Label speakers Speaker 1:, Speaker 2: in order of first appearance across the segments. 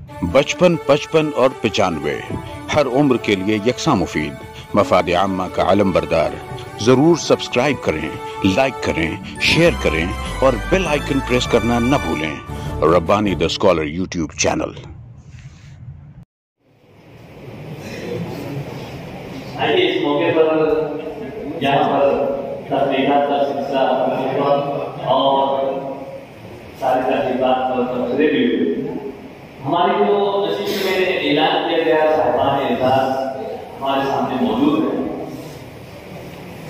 Speaker 1: 55, 55 और 95 हर उम्र के लिए यकसा मुफीद, मफाद आम्मा का आलम बरदार। जरूर सब्सक्राइब करें, लाइक करें, शेयर करें और बेल आइकन प्रेस करना न भूलें। Rabbani the scholar YouTube channel.
Speaker 2: आइए इस मौके पर यहाँ पर तस्वीरात का सिलसिला और सारी तस्वीरात पर तबसरे भी हुए। हमारी जो नशीब में ऐलान किया गया साहिबान एजाज हमारे सामने मौजूद है।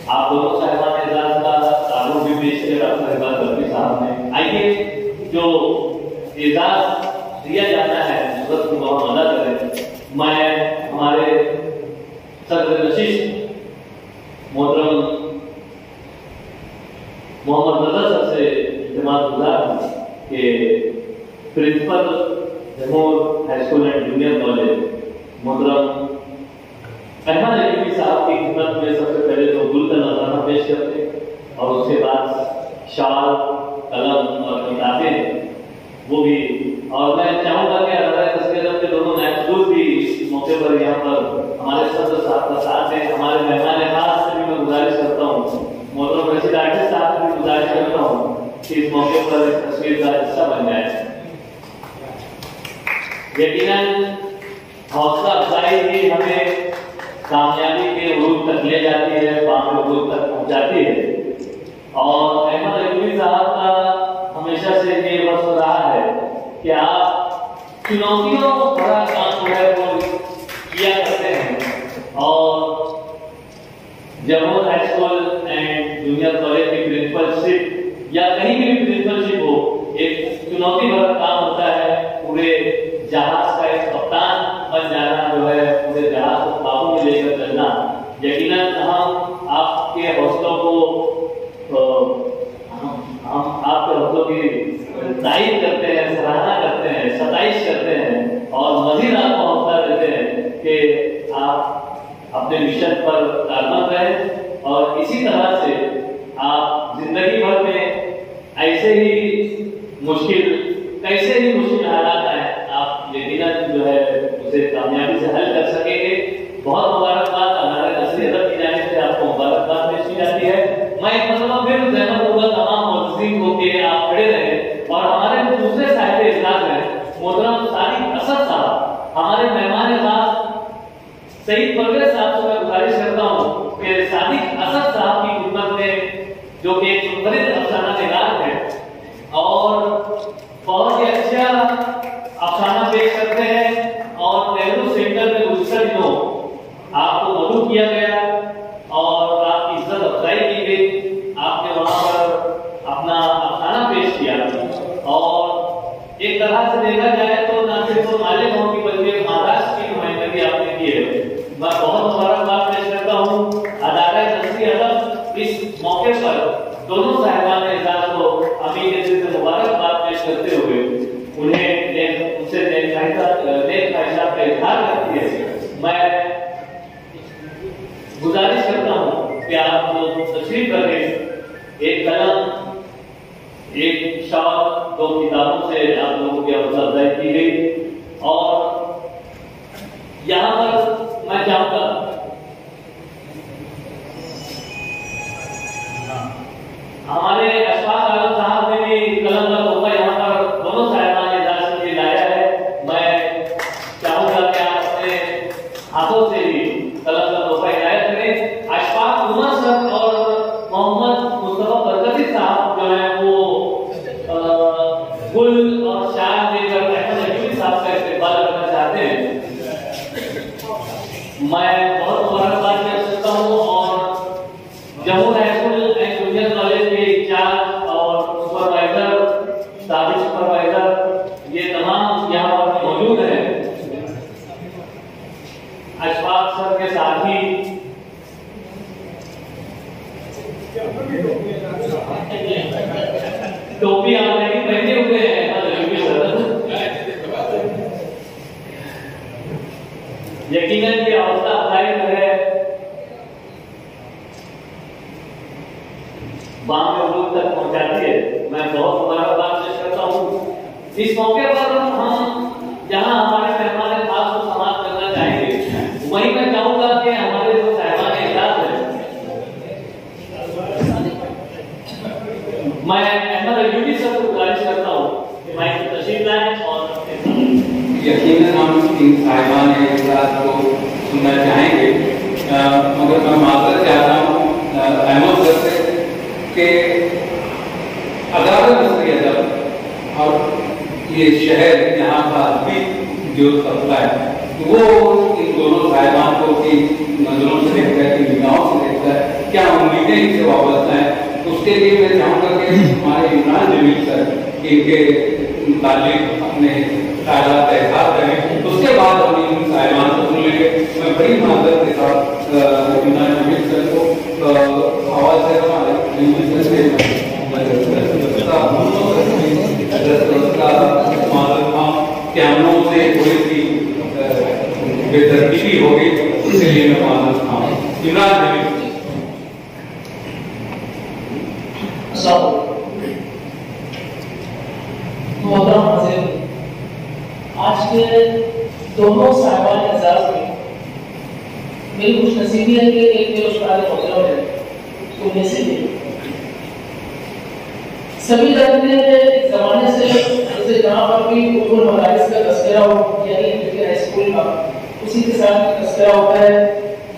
Speaker 2: आप दोनों साहिबान एजाज का तारुफ भी पेश किया डॉक्टर हिबात बल्कि साहब ने। आइए जो एजाज दिया जाता है उसको बहुत अदा करें। मैं हमारे सदर नशीब मोहतरम मोहम्मद रजा सर से इल्तिमास गुजार हूँ कि principal Jamur high school and junior college मोहतरम अहमद अलीमी साहब की खिदमत में सबसे पहले तो गुल का नजराना पेश करते और उसके बाद शाल, कलम और किताबें वो भी। और मैं चाहूंगा कि के दोनों महसूस भी इस मौके पर यहाँ पर हमारे सदर साहब का साथ है। हमारे मेहमान खास से भी मैं गुजारिश करता हूँ, मोहतरम रशीद आर्टिस्ट साहब से भी गुजारिश करता हूँ कि इस मौके पर इस तस्वीर का हिस्सा बन जाए। यकीनन हौसला अफजाई ही हमें कामयाबी के उरूज तक ले जाती है, बाकी उरूज तक पहुंचाती है। और अहमद अलीमी साहब का हमेशा से ये वक्त रहा है कि आप चुनौतियों भरा काम जो है वो किया करते हैं। और Jamur high school and junior college की प्रिंसिपलशिप या कहीं भी प्रिंसिपलशिप हो, एक चुनौती भरा काम होता है। पूरे जहाज का एक कप्तान बन जाना जो है, पूरे जहाज को काबू में लेकर चलना। यकीनन हम आपके हौसलों को हम आपके हौसलों की तारीफ करते हैं, सराहना करते हैं, सताइश करते हैं और मजीद आपको हौसला देते हैं कि आप अपने मिशन पर कारगर रहें और इसी तरह से आप जिंदगी भर में ऐसे ही मुश्किल हालात आए, आप यकीनन जो है उसे कामयाबी से हल कर सकेंगे। बहुत मुबारकबाद, हमारे नस्ली अदब की जानिब से आपको मुबारकबाद पेश की जाती है। मैं एक मरतबा फिर ज़हमत होगा तमाम मुअज़्ज़िज़ीन को कि आप खड़े रहें। और हमारे जो दूसरे साहिब इजलास हैं मोहतरम सादिक असद साहब, हमारे मेहमान खास सईद परवेज साहब से मैं गुजारिश करता हूँ कि सादिक असद साहब की खिदमत में, जो कि एक मुनफरिद अफसाना निगार है और बहुत ही अच्छा अफसाना पेश करते हैं। और नेहरू सेंटर में गुज़श्ता दिनों आपको मदऊ किया गया और आपकी इज्जत अफजाई की गई। आपने वहां पर अपना अफसाना पेश किया और एक तरह से देखा जाए तो न सिर्फ माले गांव की बल्कि महाराष्ट्र की नुमाइंदगी आपने की है। मैं बहुत मुबारकबाद पेश करता हूँ अदारा नस्ली अदब इस मौके पर दोनों साहिबान एजाज को अभी के दिल से मुबारकबाद पेश करते हुए उन्हें उनसे नेक ख्वाहिशात का इजहार करती है। मैं गुजारिश करता हूँ कि आप लोग तशरीफ रखें। एक कलम, एक शाल, 2 किताबों से आप लोगों की हौसला अफजाई की गई। और यहाँ पर मैं चाहूंगा हमारे अशफाक आलम साहब ने भी कलम का तोहफा यहाँ पर दोनों साहिबान एजाज के लिए लाया है। मैं चाहूंगा कि आप अपने हाथों से ही कलम का तोहफा इनायत करें। अशफाक उमर सर और मोहम्मद मुस्तफा बरकती साहब जो है वो गुल और शाल देकर अहमद अलीमी साहब का इस्तेमाल करना चाहते हैं। मैं बहुत मुबारकबाद कर सकता हूँ और Jamur high school and junior college के इंचार्ज और सुपरवाइजर, साबिक सुपरवाइजर, ये तमाम यहाँ पर मौजूद हैं। अशफाक सर के साथ ही टोपी आपने भी पहने हुए हैं। यकीनन ये हौसला अफजाई है, बाम लोग तक पहुंचाती है। मैं बहुत मुबारकबाद पेश करता हूँ। इस मौके पर हम जहां
Speaker 3: यकीनन हम इन साहिबान इजलास को सुनना चाहेंगे, मगर मैं माजरत चाहता हूँ अहमद सर से कि अदालत मसरी अदब और ये शहर यहाँ का भी जो तबका है वो इन दोनों साहिबान को की नजरों से देखता है, की निगाहों से देखता है, क्या उम्मीदें इनसे वाबस्ता है। उसके लिए मैं चाहूँगा कि हमारे इमरान जमील सर इनके मुताबिक अपने ख्यालात एहसास करें, उसके बाद हम इन साहिबान को सुन लेंगे। मैं बड़ी माजरत के साथ इमरान जमील सर को आवाज़ से कैमरों से थोड़ी सी बेतरतीबी हो गई, उसके लिए मैं माजरत था। इमरान जमील
Speaker 4: आज के दोनों साहिबान एजाज में मेरी खुश नसीबी है कि एक बेरोजगार मुजरम है, उनमें से सभी जानते हैं कि एक जमाने से जैसे जहाँ पर भी उर्दू मदारिस का तस्करा हो, यानी जेटी हाई स्कूल का, उसी के साथ तस्करा होता है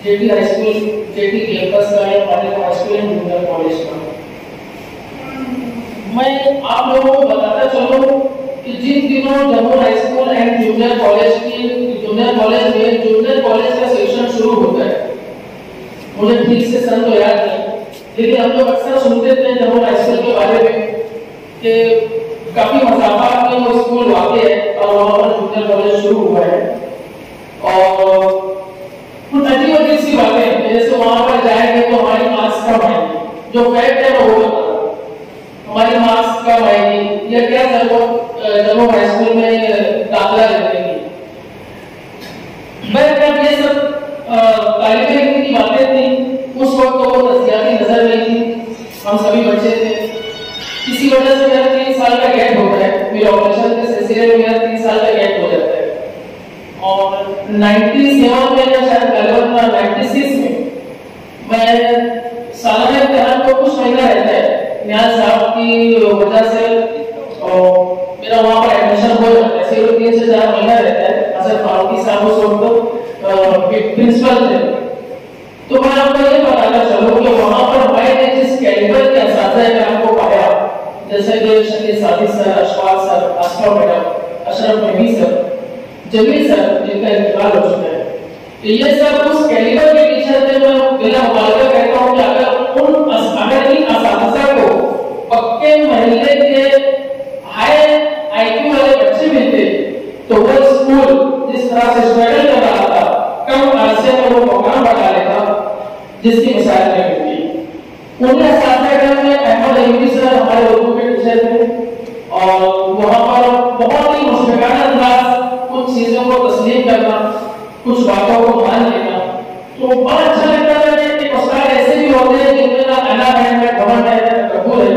Speaker 4: jetty high school, jetty campus का या पालिका high school and junior college का। मैं आप लोगों को बताता चलूं कि जिन दिनों Jammu high school and junior college में जूनियर कॉलेज का सेक्शन शुरू होता है, मुझे ठीक से सन तो याद नहीं, लेकिन हम लोग अक्सर सुनते थे जम्मू हाई स्कूल के बारे में कि काफी मसाफा में वो स्कूल वाक़ है और वहाँ पर जूनियर कॉलेज शुरू हुआ है। और कुछ अजीब अजीब सी बातें, जैसे वहाँ पर जाएंगे तो हमारी मार्क्स कम आएंगी, जो फैक्ट है वो बता हमारी मार्क्स कम आएगी या क्या जम्मू हाई स्कूल में दाखिला लेने की। मैं जब ये सब तालिब इल्म की बातें थी उस वक्त तो वो तस्दीकी नजर नहीं थी, हम सभी बच्चे थे। इसी वजह से मेरा 3 साल का गैप होता है, मेरे ऑपरेशन के सिलसिले में मेरा 3 साल का गैप हो जाता है। और 97 में या शायद 96 में मैं सालाना इम्तिहान को कुछ महीना रहता है, न्याज साहब की वजह से मेरा वहाँ पर एडमिशन हो जाता है। सिर्फ 3 से 4 महीना रहता है। असर फारूकी साहब उस वक्त प्रिंसिपल थे, तो मैं आपको ये बताना चाहूँ कि वहाँ पर मैंने जिस कैलिबर के असातिज़ा को पाया, जैसे कि Shakeel Sadiq sir, Ashfaq sir, Asfa madam, Ashraf Nabi sir, Jameel sir जिनका इंतकाल हो चुका है, तो ये सब उस कैलिबर के टीचर थे। मैं बिला मुबालगा कहता हूँ कि अगर इन असातिज़ा को पक्के महल्ले के हाई आईक्यू वाले बच्चे मिलते तो वो स्कूल जिस तरह से स्ट्रगल कर रहा था कम अरसे में वो मकाम बना लेता जिसकी मिसाल नहीं मिलती। उन्हें असातिज़ा में अहमद अयूबी सर हमारे उर्दू के टीचर थे और वहाँ पर बहुत ही मुश्किलाना अंदाज कुछ चीजों को तस्लीम करना, कुछ बातों को मान लेना, तो बड़ा अच्छा लगता है कि उस्ताद ऐसे भी होते हैं जिनमें ना अना है, ना घमंड है, ना तकब्बुर है।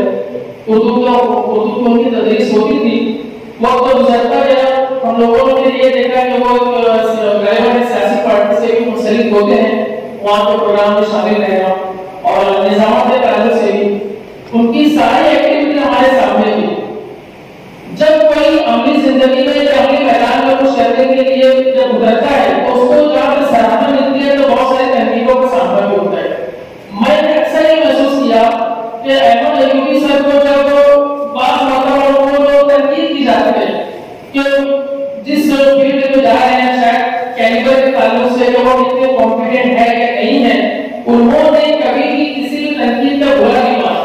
Speaker 4: उर्दू की उनकी तदरीस होती थी, वक्त तो गुजरता गया, हम लोगों ने ये देखा कि वो सियासी पार्टी से भी मुंसलिक होते हैं, वहाँ के प्रोग्राम में शामिल रहना और निजामत के ताल्लुक से भी उनकी सारी एक्टिविटी हमारे सामने थी। जब कोई अमली जिंदगी में या अमली मैदान में कुछ करने के लिए जब उतरता है तो उसको जहाँ पर सराहना मिलती है तो बहुत सारे तहकीकों का सामना भी होता है। मैंने अक्सर ये महसूस किया कि अहमद अयूबी सर को जब बात वातावरण को जो तनकीद की जाती है कि जिस फील्ड में जा रहे हैं शायद कैलिबर के ताल्लुक से वो कितने कॉम्पिटेंट है या नहीं है, उन्होंने कभी भी किसी भी तनकीद का बुरा नहीं माना।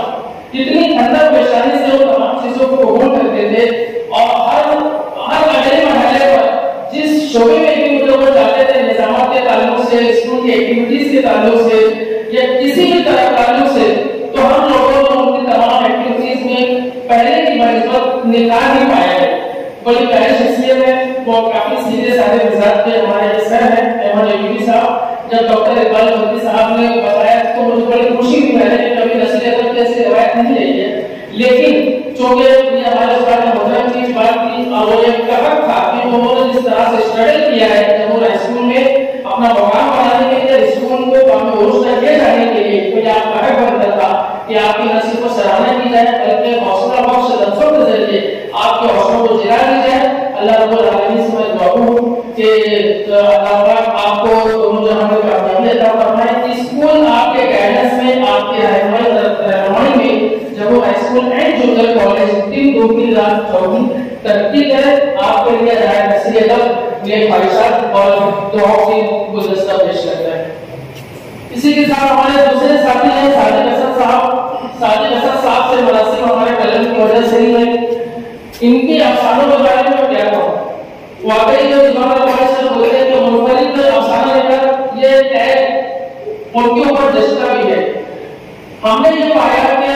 Speaker 4: इतनी अंदर पेशानी से वो तमाम चीजों को कबूल करते थे और हर अगले मरहले पर जिस शोबे में भी वो जाते थे, निजामत के ताल्लुक से, स्कूल की एक्टिविटीज के ताल्लुक से या किसी भी तरह ताल्लुक से, तो हम लोगों ने उनकी तमाम एक्टिविटीज में पहले की बनिस्बत निकाल नहीं पाया है। बड़ी प्यारी शख्सियत है, वो काफी सीधे साधे मिजाज के हमारे सर हैं अहमद अयूबी साहब। जब डॉक्टर इकबाल बंदी साहब ने बताया तो मुझे बड़ी खुशी हुई। मैंने कभी नसीहत ऐसी रवायत नहीं रही है, लेकिन चूंकि ये हमारे उस्ताद मोहतरम की बात थी और वो एक कहत था कि उन्होंने जिस तरह से स्ट्रगल किया है जम्मू हाई स्कूल में अपना मकाम बनाने के लिए, स्कूल को कामे उरूज तक ले जाने के लिए, तो ये आपका हक बनता था कि आपकी नसीब को सराहना की जाए, बल्कि हौसला बख्श लफ्जों के जरिए आपके हौसलों को जिला दी जाए। अल्लाह रब्बुल आलमीन से दुआ हूँ कि अल्लाह आपको दोनों जहां में कामयाबी अता फरमाए। स्कूल आपके गाइडेंस में, आपके रहनुमाई में, जब वो high school and junior college 3-2-3 तरक्की करे, आपके लिए राय नसीहत ये ख्वाहिशात और दुआओं की गुलदस्ता पेश करता है। इसी के साथ हमारे दूसरे साथी हैं साजिद हसन साहब। साजिद हसन साहब से मुनासिब हमारे कलम की वजह से ही है। इनके अफसानों के बारे में क्या कहूं, वाकई जो इमाम अल-बुखारी बोलते हैं कि मुनफरिद अफसाना लेकर ये टैग उनके ऊपर जश्ता भी है। हमने ये पाया कि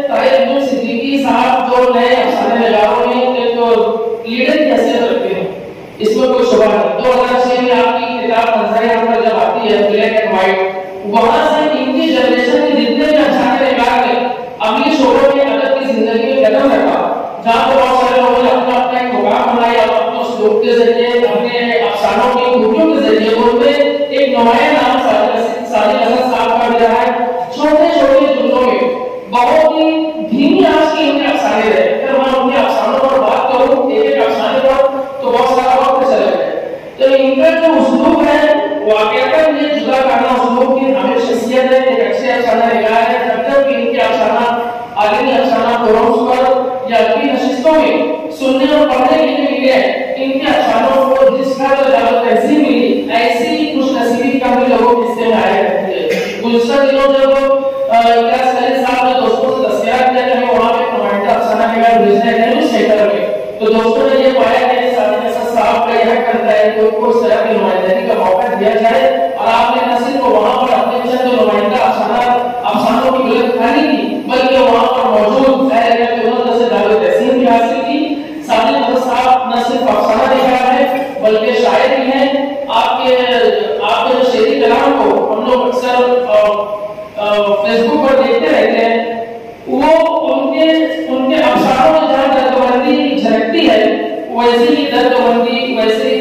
Speaker 4: ताहिर इब्न सिद्दीकी साहब जो नए अफसाने निगारों में एक लीडर की हैसियत रखते हैं, इसमें कोई शुबा नहीं। 2006 में आपकी किताब मंजर पर जब आती है ब्लैक एंड व्हाइट, वहां से इनकी जनरेशन के जितने भी अफसाने निगार थे अगली शोरों में अदब की जिंदगी में कदम रखा, जहां पर बहुत सारे लोगों ने अपना अपना एक मुकाम बनाया और अपने उस्लूब के जरिए, अपने अफसानों की खूबियों के जरिए उनमें एक नुमाया नाम साजिद हसन साहब का भी रहा है। छोटे छोटे जुमलों में बहुत ही धीमी आवाज की इनके अफसाने रहे। अगर मैं उनके अफसानों पर बात करूं एक एक अफसाने पर तो बहुत सारा वक्त चला जाए। तो इनका जो उस्लूब है वाकईतन ये जुदा करना उस्लूब की हमें शख्सियत है, एक अच्छे अफसाना निगार है। जब तक इनके अफसाना आलिमी अफसाना फोरम्स पर या अगली नशिस्तों में सुनने और पढ़ने के लिए मिले, इनके अफसानों को जिस तरह तहसील मिली ऐसी खुशनसीबी कम लोगों के हिस्से में आया करती है। गुज़श्ता दिनों जब इलियास खलील साहब ने दोस्तों से तस्करा किया कि हमें वहां पे नुमाइंदा अफसाना निगार भेजना है न्यूज़ सेंटर में, तो दोस्तों ने ये पाया कि साजिद हसन साहब का यह करता है कि उनको इस तरह की नुमाइंदगी का मौका दिया जाए और आपने न सिर्फ वहां पर अपने चंद नुमाइंदा अफसानों की बुलंद खानी की, बल्कि वहां पर मौजूद से दावत तहसीन भी हासिल की। साजिद हसन साहब न सिर्फ अफसाना निगार है बल्कि शायर भी हैं। आपके जो शेरी कलाम को हम लोग अक्सर फेसबुक पर देखते रहते हैं, वो उनके अफसानों में जहाँ दर्दमंदी झलकती है वैसी ही दर्दमंदी, वैसे ही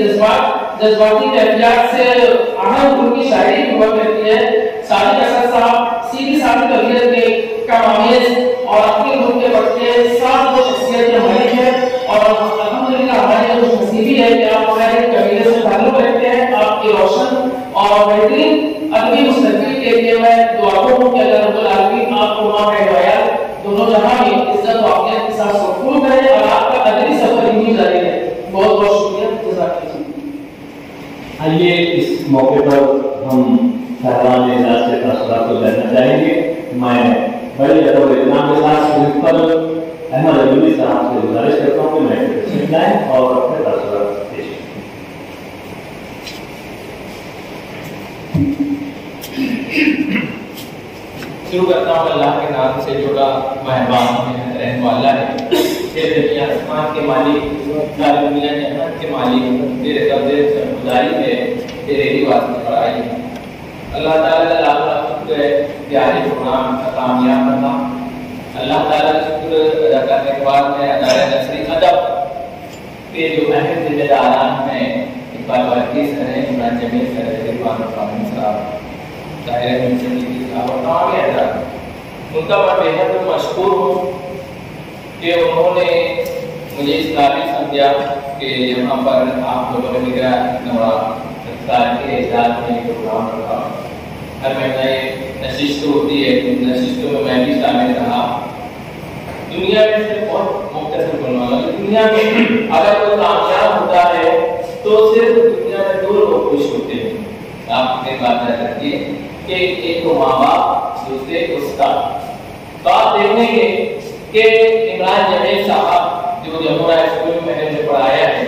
Speaker 4: जज्बाती कैफियत से अहम उनकी शायरी हुआ करती है। साजिद हसन साहब सीधी सादी तबीयत के कमामेज और अपने मुल्क के बच्चे साथ वो शख्सियत के मालिक है और अल्हम्दुलिल्लाह हमारे जो नसीबी है कि आप हमारे कबीले से ताल्लुक रखते हैं। आपके रोशन और बेहतरीन अदबी मुस्तकबिल के लिए मैं दुआ करूं कि अल्लाह रब्बुल आलमीन आपको मां हिदायत दोनों जहां में इज्जत और आफियत के साथ सुकून करे और आपका अदबी सफर यूं जारी रहे। बहुत बहुत शुक्रिया, जज़ाकल्लाह।
Speaker 2: आइए इस मौके पर हम साहबान इजलास से तसव्वुरात को लेना चाहेंगे। मैं बड़ी अदब इत्मीनान के साथ प्रिंसिपल अहमद अजूबी साहब से गुजारिश करता हूं कि मैं तशरीफ लाएं और अपने तसव्वुरात पेश
Speaker 5: शुरू करता हूँ अल्लाह के नाम से जुड़ा मेहरबान रहने वाला है। दुनिया आसमान के मालिक, सारी दुनिया जहान के मालिक, तेरे कब्ज़े सरगुजारी में तेरे ही वास्ते पढ़ाई है। अल्लाह ताला का लाख शुक्र है प्यारे प्रोग्राम का कामयाब करना। अल्लाह ताला का शुक्र अदा करने के बाद मैं अदारा नसरी अदब के जो अहम जिम्मेदारान हैं इकबाल वर्की सर हैं, इमरान जमील सर हैं, रिजवान कामिल साहब, ताहिर इब्न सिद्दीकी साहब और तमाम हज़रात, उनका मैं बेहद मशकूर हूँ कि उन्होंने मुझे इस काबिल समझा कि यहाँ पर आप लोगों ने मेरा नवा सरकार के एजाज में प्रोग्राम रखा। हर महीने नशिस्त होती है, नशिस्तों में मैं भी शामिल रहा। दुनिया में सिर्फ बहुत मुख्तसर बोलने वाला, दुनिया में अगर कोई कामयाब होता है तो सिर्फ दुनिया में दो लोग खुश होते हैं। आप एक बात याद रखिए कि एक तो माँ बाप, दूसरे उस्ताद। तो आप देखेंगे कि इमरान जमील साहब जो जमुना स्कूल में हमने पढ़ाया है,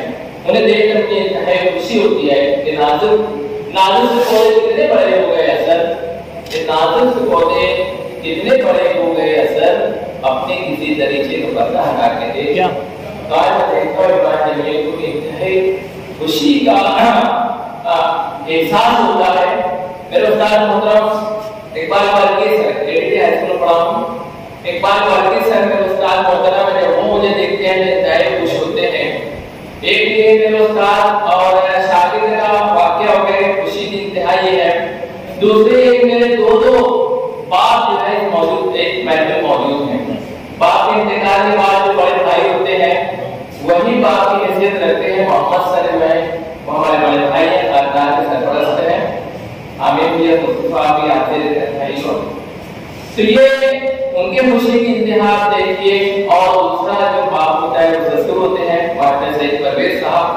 Speaker 5: उन्हें देखकर मुझे है खुशी होती है कि नाजुक से पौधे कितने बड़े हो गए असर, कि नाजुक से पौधे कितने बड़े हो गए असर अपने किसी दरीचे को पर्दा हटा के देख। तो आज मैं देखता हूँ इमरान जमील को इंतहाई खुशी का एहसास होता है। मेरे उस्ताद मोहतरम Iqbal Varki sir, ADT high school पढ़ा हूँ। इकबाल वर्की सर मेरे उस्ताद मोहतरम है, जब वो मुझे देखते हैं तो इंतहाई खुश होते हैं। एक दिन मेरे उस्ताद और शागिर्द का वाकया हो गया, खुशी की इंतहा ये है। दूसरे एक मेरे दो बाप जो है मौजूद, एक महफिल मौजूद है। बाप के इंतकाल के बाद जो बड़े भाई होते हैं वही बाप की हैसियत रखते हैं। मोहम्मद सर में तो ये उनके खुशी की इंतहा आप देखिए। और दूसरा जो बाप होता है वो ससुर होते हैं पार्टनर सईद परवेज साहब,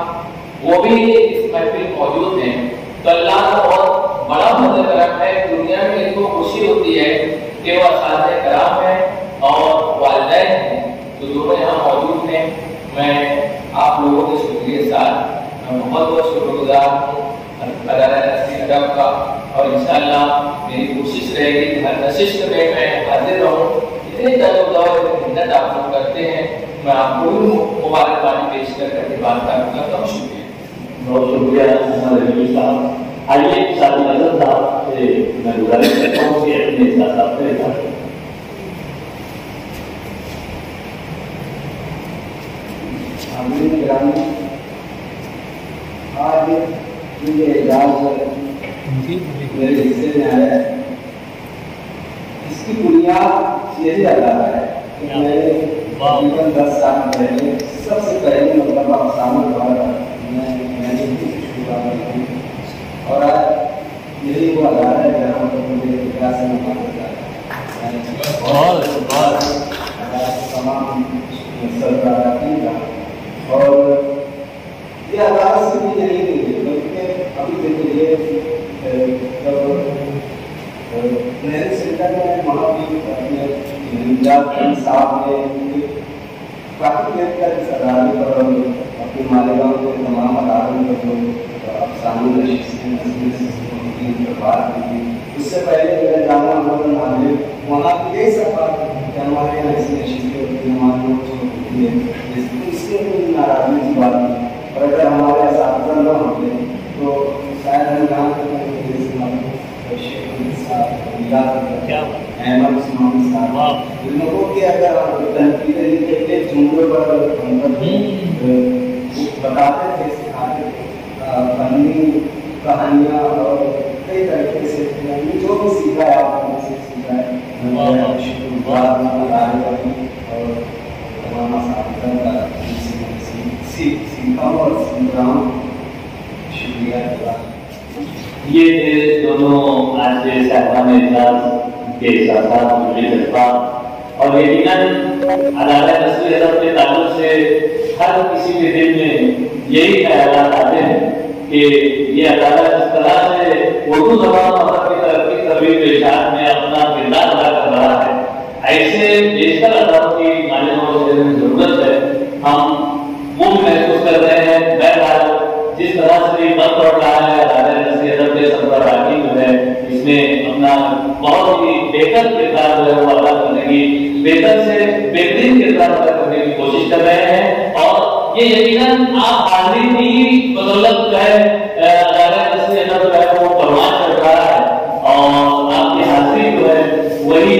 Speaker 5: वो भी इस महफिल मौजूद हैं। तो अल्लाह का बहुत बड़ा फजल करम है, दुनिया में इनको खुशी होती है कि वो असातिज़े कराम हैं और वालिदैन हैं, तो दोनों यहाँ मौजूद हैं। मैं आप लोगों के शुक्रिया के साथ मैं बहुत बहुत शुक्रगुजार हूँ अदारा नस्री अदब का। और इंशाअल्लाह मेरी कोशिश रहेगी कि हर नशिस्त में मैं हाजिर रहूँ। इतने मेहनत आप लोग करते हैं, मैं आपको भी मुबारकबादी पेश करके बात करता हूँ। शुक्रिया,
Speaker 2: बहुत शुक्रिया साहब। आइए शादी नजर साहब से मैं गुजारिश करता हूँ कि अपने साथ
Speaker 6: आज मुझे एजाज मेरे हिस्से में आया है, इसकी बुनियाद यही अदा है कि मैंने तकरीबन 10 साल पहले सबसे पहले मतलब अफसाना द्वारा मैंने शुरुआत की और आज यही वो अदारा है जहाँ पर मुझे विकास में तमाम सरकार और ये अदारा से भी नहीं है, बल्कि अभी देखिए नेहरू सेंटर में वहाँ भी अपने साहब ने काफ़ी देर तक इस अदारे पर अपने मालेगांव के तमाम अदारों पर जो अफसाने पर बात की थी। उससे पहले मेरा जाना हमारे वहाँ की यही सब बात कि हमारे यहाँ ऐसी नशीसी होती है, हमारे होती है, इसलिए कोई नाराजगी की बात नहीं। और अगर हमारे असातिज़ा न होते तो शायद हम यहाँ इन लोगों की अगर तनकीदें लिखे जुमलों पर बताते थे, सिखाते फनी कहानियाँ और कई तरीके से जो भी सीखा है आपने से सीखा है और सीखा और सुन रहा हूँ। शुक्रिया।
Speaker 2: ये दोनों आज के साहबान इजलास के साथ मुझे जज्बा और यकीनन अदालत नस्री अदब के ताल्लुक से हर किसी के दिल में यही ख्यालात आते हैं कि ये अदालत इस तरह से उर्दू ज़बान और की तरक्की तरवीज इशाअत में अपना किरदार अदा कर रहा है। ऐसे बेशतर अदालतों की मालिकों में जरूरत है, हम वो भी महसूस कर रहे हैं। बहरहाल जिस तरह से ये मत पड़ रहा है अदालत नस्री अदब के सरबराही जो है इसमें अपना बहुत ही बेहतर किरदार जो है वो अदा करने की बेहतर से बेहतरीन किरदार अदा करने की कोशिश कर रहे हैं। और ये यकीनन आप हाजिरी की बदौलत जो है अदालत नस्री अदब जो है वो परवान चढ़ रहा है और आपकी हाजिरी जो है वही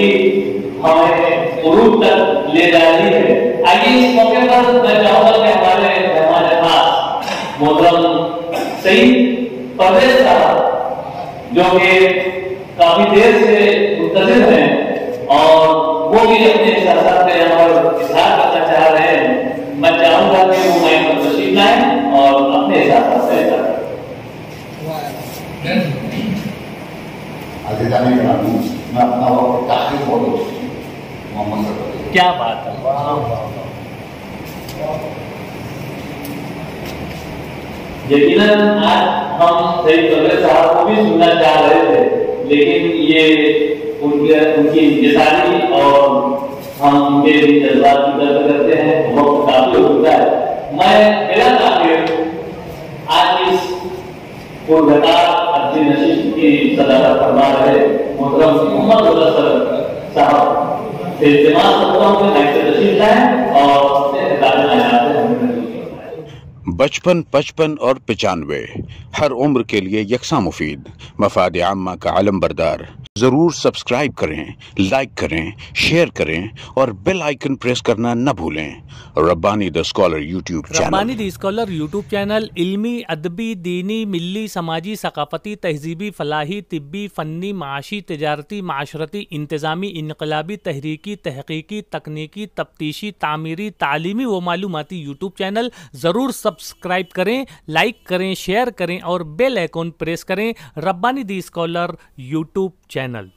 Speaker 2: हमें उरूज तक ले जा रही है। आइए इस मौके पर मैं चाहूंगा कि हमारे मेहमान खास मोहतरम सईद परवेज साहब जो कि काफी देर से मुंतजिर हैं और वो भी अपने एहसास पे और इजहार करना चाह रहे हैं, मैं चाहूंगा कि वो माइक पर तशरीफ लाएं और अपने एहसास से इजहार करें।
Speaker 7: आगे जाने के बाद मैं अपना वक्त ताक़ीद बोलूँ मोहम्मद
Speaker 2: क्या बात है। यकीनन आज हम सईद परवेज साहब को भी सुनना चाह रहे थे, लेकिन ये उनकी इंतज़ारी और हम उनके जज्बात की कदर करते हैं, वक्त काफी होता है। मैं मेरा ताक़ीद आज इस पुरगतार अर्जी नशीन की सदारत फरमा रहे मोहतरम मोहम्मद साहब से इल्तिमास करता हूं कि माइक से तशरीफ लाएं और अपने खिताब में आते हैं।
Speaker 1: 55, 55 और 95 हर उम्र के लिए यकसा मुफीद मफाद आम्मा का आलम बरदार। जरूर सब्सक्राइब करें, लाइक करें, शेयर करें और बेल आइकन प्रेस करना न भूलें। Rabbani the scholar YouTube channel.
Speaker 8: Rabbani the scholar YouTube channel इल्मी, अदबी, दीनी, मिल्ली, समाजी, सकाफती, तहजीबी, फलाही, तिब्बी, फ़न्नी, माशी, तिजारती, माशरती, इंतज़ामी, इनकलाबी, तहरीकी, तहकीकी, तकनीकी, तफ्तीशी, तामीरी, तालीमी व मालूमाती यूट्यूब चैनल। ज़रूर सब्सक्राइब करें, लाइक करें, शेयर करें और बेल आइकन प्रेस करें। Rabbani the scholar YouTube channel.